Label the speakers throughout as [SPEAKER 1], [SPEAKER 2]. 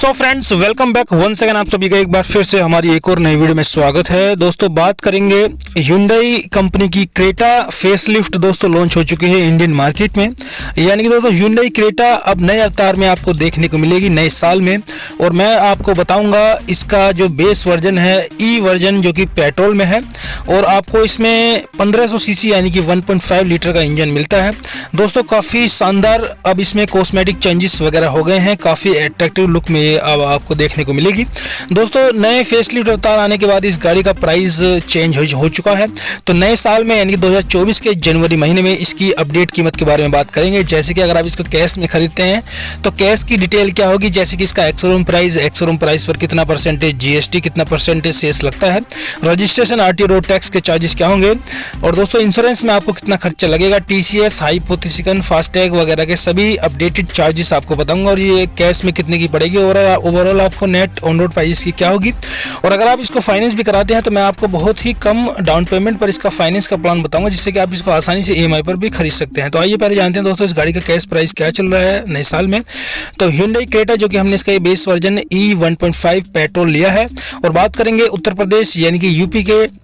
[SPEAKER 1] सो friends, welcome back once again. आप सभी का एक बार फिर से हमारी एक और नई वीडियो में स्वागत है। दोस्तों बात करेंगे Hyundai कंपनी की क्रेटा फेसलिफ्ट दोस्तों लॉन्च हो चुकी है इंडियन मार्केट में। यानी कि दोस्तों Hyundai क्रेटा अब नए अवतार में आपको देखने को मिलेगी नए साल में। और मैं आपको बताऊंगा इसका जो बेस वर्जन है ई वर्जन जो कि पेट्रोल में है, और आपको इसमें 1500 सीसी यानी कि 1.5 लीटर का इंजन मिलता है। दोस्तों काफ़ी शानदार अब इसमें कॉस्मेटिक चेंजेस वगैरह हो गए हैं, काफ़ी एट्रैक्टिव लुक में अब आपको देखने को मिलेगी। दोस्तों नए फेसलिफ्ट अवतार आने के बाद इस गाड़ी का प्राइस चेंज हो चुका है। तो नए साल में यानी कि 2024 के जनवरी महीने में इसकी अपडेट कीमत के बारे में बात करेंगे। जैसे कि अगर आप इसको कैश में खरीदते हैं तो कैश की डिटेल क्या होगी, जैसे कि इसका एक्स-शोरूम प्राइस पर कितना परसेंटेज जीएसटी, कितना परसेंटेज सेस लगता है, रजिस्ट्रेशन आरटीओ रोड टैक्स के चार्जेस क्या होंगे, और दोस्तों इंश्योरेंस में आपको कितना खर्चा लगेगा, टीसीएस, हाइपोथेसिकन, फास्टैग वगैरह के सभी अपडेटेड चार्जेस आपको बताऊंगा। और ये कैश में कितने की पड़ेगी और ओवरऑल आपको नेट ऑन रोड प्राइस की क्या होगी। और अगर आप इसको फाइनेंस भी कराते हैं तो मैं आपको बहुत ही कम डाउन पेमेंट पर इसका फाइनेंस का प्लान बताऊंगा, जिससे कि आप इसको आसानी से ईएमआई पर भी खरीद सकते हैं। तो आइए पहले जानते हैं दोस्तों इस गाड़ी का कैश प्राइस क्या चल रहा है नए साल में। तो Hyundai क्रेटा जो कि हमने इसका बेस वर्जन ई 1.5 पेट्रोल लिया है। और बात करेंगे उत्तर प्रदेश यानी कि यूपी के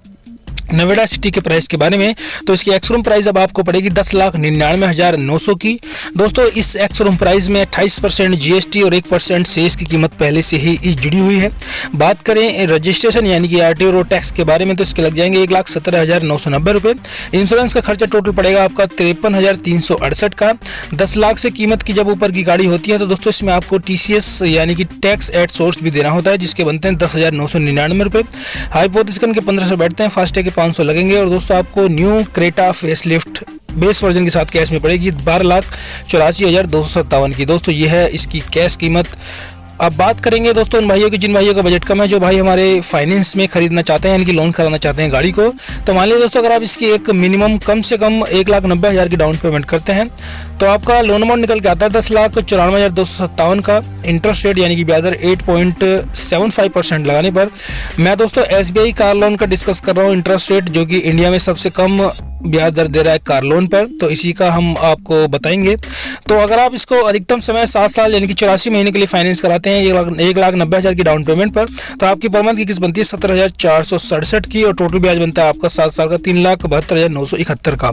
[SPEAKER 1] नोएडा सिटी के प्राइस के बारे में, तो इसकी एक्स-शोरूम प्राइस अब आपको पड़ेगी 10,99,900 की। दोस्तों इस एक्स-शोरूम प्राइस में 28% जीएसटी और 1% सेस की कीमत पहले से ही जुड़ी हुई है। बात करें रजिस्ट्रेशन यानी कि आरटीओ रोड टैक्स के बारे में, तो इसके लग जाएंगे 1,17,990 रुपये। इंश्योरेंस का खर्चा टोटल पड़ेगा आपका 53,368 का। 10 लाख से कीमत की जब ऊपर की गाड़ी होती है तो दोस्तों इसमें आपको टीसीएस यानी कि टैक्स एट सोर्स भी देना होता है, जिसके बनते हैं 10,999 रुपये। हाइपोथेसिकन के 1500 बैठते हैं, फास्टैग के 500 लगेंगे। और दोस्तों आपको new Creta facelift base version के साथ कैश में पड़ेगी 12,84,257 की। दोस्तों ये है इसकी कैश कीमत। अब बात करेंगे दोस्तों उन भाइयों की जिन भाइयों का बजट कम है, जो भाई हमारे फाइनेंस में खरीदना चाहते हैं यानी कि लोन कराना चाहते हैं गाड़ी को। तो मान लीजिए दोस्तों अगर आप इसकी एक मिनिमम कम से कम 1,90,000 की डाउन पेमेंट करते हैं तो आपका लोन अमाउंट निकल के आता है 10,94,257 का। इंटरेस्ट रेट यानी कि ब्याज दर 8.75% लगाने पर। मैं दोस्तों एसबीआई कार लोन का डिस्कस कर रहा हूँ इंटरेस्ट रेट, जो कि इंडिया में सबसे कम ब्याज दर दे रहा है कार लोन पर, तो इसी का हम आपको बताएंगे। तो अगर आप इसको अधिकतम समय 7 साल यानी कि 84 महीने के लिए फाइनेंस कराते हैं 1,90,000 की डाउन पेमेंट पर, तो आपकी पर मंथ की किस्त बनती है 17,467 की, और टोटल ब्याज बनता है आपका 7 साल का 3,72,971 का।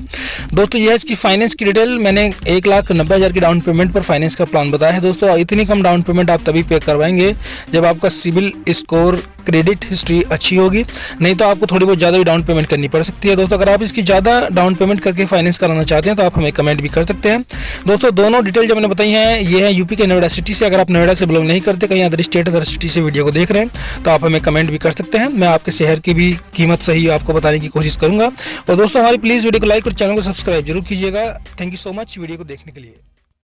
[SPEAKER 1] दोस्तों यह इसकी फाइनेंस की डिटेल मैंने 1,90,000 की डाउन पेमेंट पर फाइनेंस का प्लान बताया है। दोस्तों इतनी कम डाउन पेमेंट आप तभी पे करवाएंगे जब आपका सिविल स्कोर, क्रेडिट हिस्ट्री अच्छी होगी, नहीं तो आपको थोड़ी बहुत ज़्यादा भी डाउन पेमेंट करनी पड़ सकती है। दोस्तों अगर आप इसकी ज़्यादा डाउन पेमेंट करके फाइनेंस कराना चाहते हैं तो आप हमें कमेंट भी कर सकते हैं। दोस्तों दोनों डिटेल जो मैंने बताई हैं ये है यूपी के नोएडा सिटी से। अगर आप नोएडा से बिलोंग नहीं करते, कहीं अदर स्टेट अदर सिटी से वीडियो को देख रहे हैं, तो आप हमें कमेंट भी कर सकते हैं। मैं आपके शहर की भी कीमत सही आपको बताने की कोशिश करूंगा। और दोस्तों हमारी प्लीज़ वीडियो को लाइक और चैनल को सब्सक्राइब जरूर कीजिएगा। Thank you so much video को देखने के लिए।